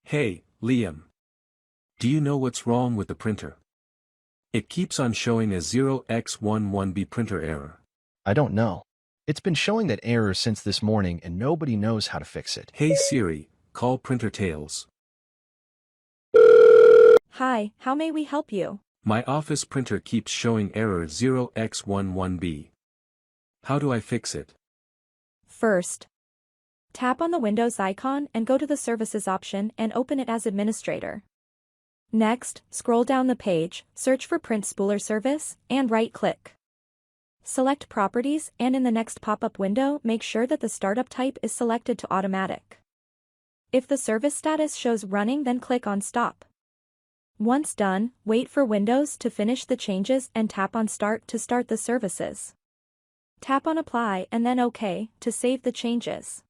Hey, Liam. Do you know what's wrong with the printer? It keeps on showing a 0x11b printer error. I don't know. It's been showing that error since this morning and nobody knows how to fix it. Hey Siri, call Printer Tales. Hi, how may we help you? My office printer keeps showing error 0x11b. How do I fix it? First, tap on the Windows icon and go to the Services option and open it as Administrator. Next, scroll down the page, search for Print Spooler Service, and right-click. Select Properties and in the next pop-up window make sure that the startup type is selected to Automatic. If the service status shows Running, then click on Stop. Once done, wait for Windows to finish the changes and tap on Start to start the services. Tap on Apply and then OK to save the changes.